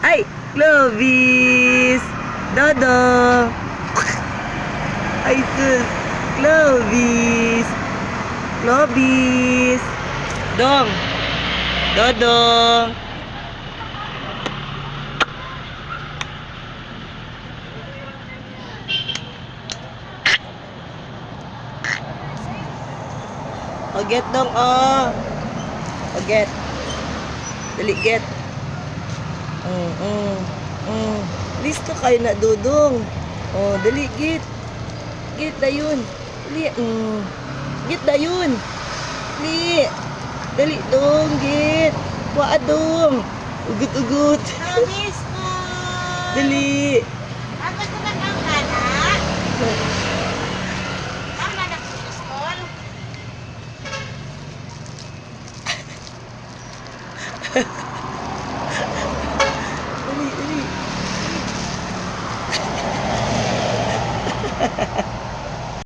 Ay, Clovis! Dodo! Ay, sus! Clovis! Clovis! Dong! Dodong! Get dong, oh! Get! Dali, get! Listo kayo na, Dudong. Oh, dali, git. Git, dayon. Dali, git, dayon. Dali. Dali, dong, git. Waa, dong. Ugut-ugut. Promise mo. Dali. Ako ito na ang anak. Ang anak sa school. Dali, dali.